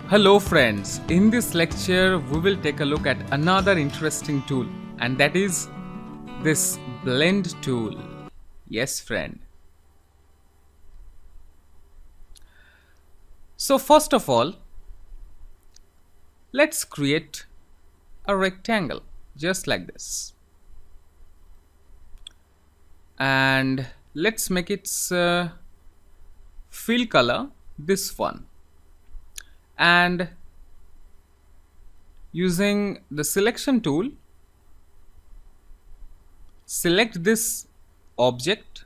Hello friends, in this lecture we will take a look at another interesting tool, and that is this blend tool. Yes friend. So first of all, let's create a rectangle just like this, and let's make its fill color this one, and using the selection tool, select this object,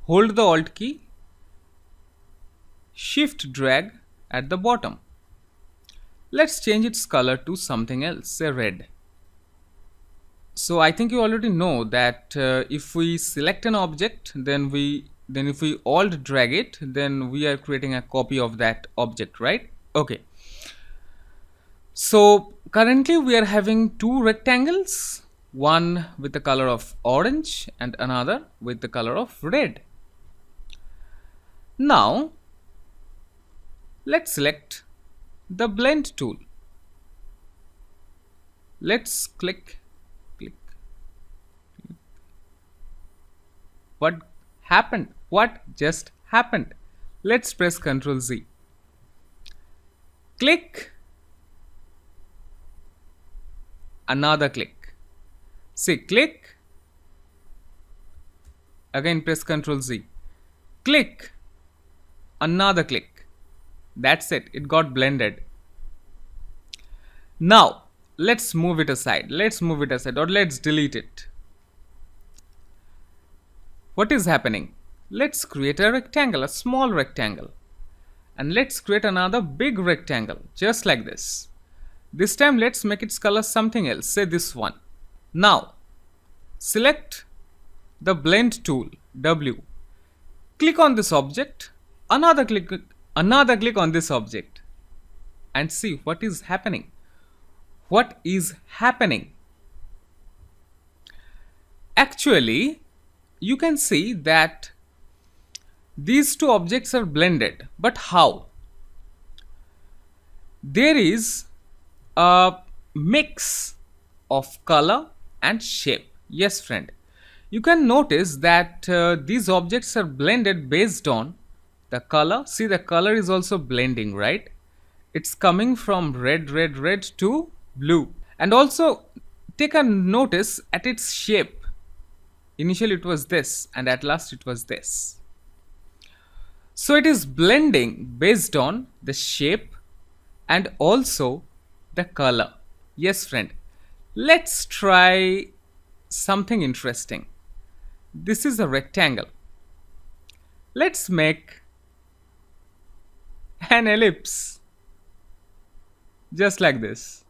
hold the alt key, shift drag at the bottom. Let's change its color to something else, say red. So I think you already know that if we select an object, then if we alt drag it, then we are creating a copy of that object, right? Okay. So currently we are having two rectangles, one with the color of orange and another with the color of red. Now let's select the blend tool. Let's click. What happened? What just happened? Let's press Ctrl Z. Click. Another click. See, click. Again press Ctrl Z. Click. Another click. That's it. It got blended. Now let's move it aside. Let's move it aside, or let's delete it. What is happening? Let's create a rectangle, a small rectangle, and let's create another big rectangle just like this. This time let's make its color something else, say this one. Now select the blend tool, W, click on this object, another click on this object, and see what is happening. What is happening? Actually, you can see that these two objects are blended. But how? There is a mix of color and shape. Yes friend, you can notice that these objects are blended based on the color. See, the color is also blending, right? It's coming from red to blue. And also take a notice at its shape. Initially it was this, and at last it was this. So it is blending based on the shape and also the color. Yes friend, let's try something interesting. This is a rectangle. Let's make an ellipse just like this.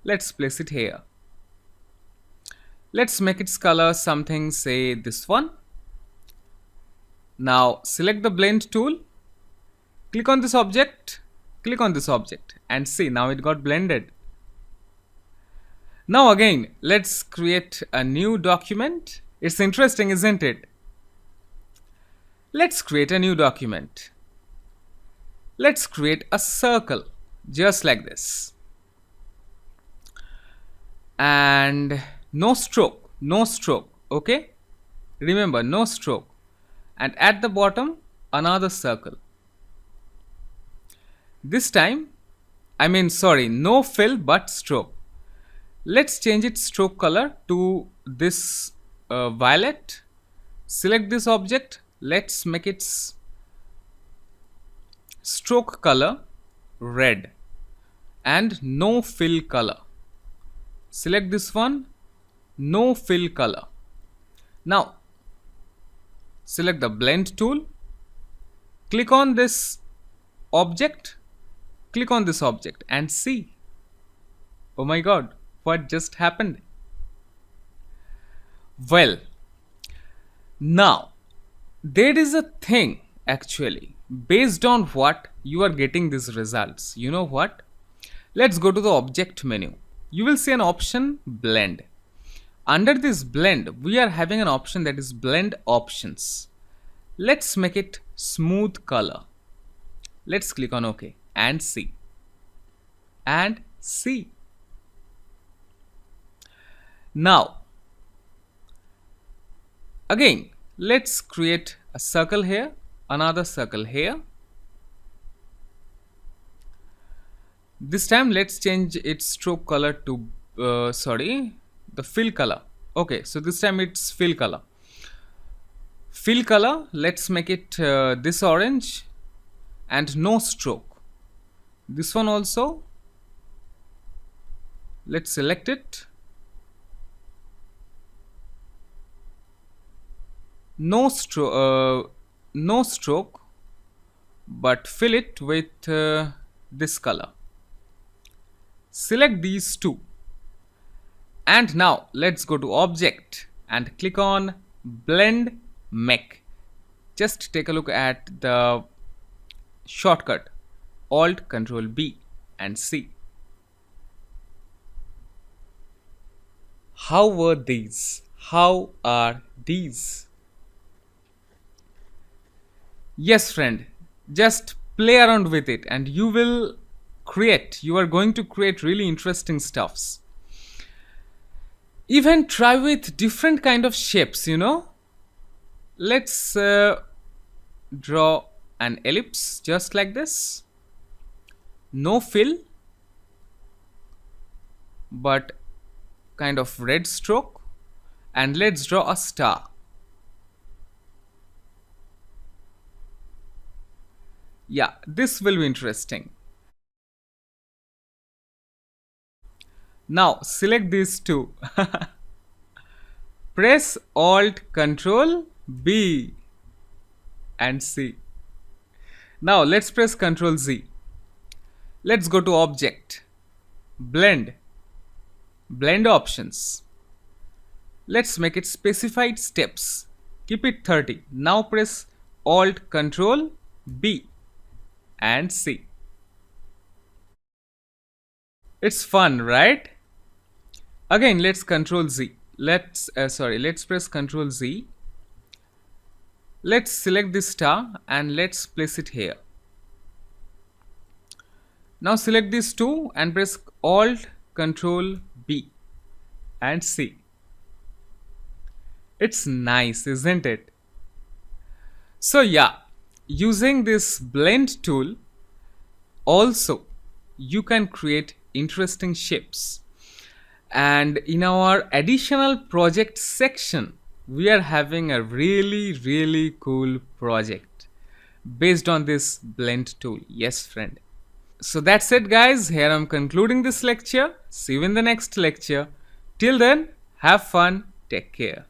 Let's place it here. Let's make its color something, say this one. Now select the blend tool, click on this object, and see, now it got blended. Now again, let's create a new document. It's interesting, isn't it? Let's create a new document. Let's create a circle just like this. And no stroke, okay? Remember, no stroke. And at the bottom, another circle. This time, no fill but stroke. Let's change its stroke color to this violet. Select this object. Let's make its stroke color red and no fill color. Select this one, no fill color. Now select the blend tool, click on this object, and see. Oh my god, what just happened? Well, now there is a thing actually based on what you are getting these results. You know what? Let's go to the object menu. You will see an option blend. Under this blend, we are having an option that is blend options. Let's make it smooth color. Let's click on OK. and C. And C. Now, again, let's create a circle here, another circle here. This time, let's change its stroke color to, the fill color. Okay, so this time it's fill color. Fill color, let's make it this orange and no stroke. This one also, let's select it. No stroke, but fill it with this color. Select these two. And now let's go to object and click on blend make. Just take a look at the shortcut Alt Control B and C. How were these? How are these? Yes, friend, just play around with it and you are going to create really interesting stuffs. Even try with different kind of shapes, Let's draw an ellipse just like this. No fill, but kind of red stroke. And let's draw a star. Yeah, this will be interesting. Now select these two. Press Alt Control B and C. Now let's press Control Z. Let's go to Object, Blend, Blend Options. Let's make it specified steps. Keep it 30. Now press Alt Control B and C. It's fun, right? Again, let's Control Z. Let's press Control Z. Let's select this star and let's place it here. Now select these two and press Alt Control B and C. It's nice, isn't it? So yeah, using this blend tool, also you can create interesting shapes. And in our additional project section, we are having a really cool project based on this blend tool. Yes, friend. So that's it, guys. Here I'm concluding this lecture. See you in the next lecture. Till then, have fun. Take care.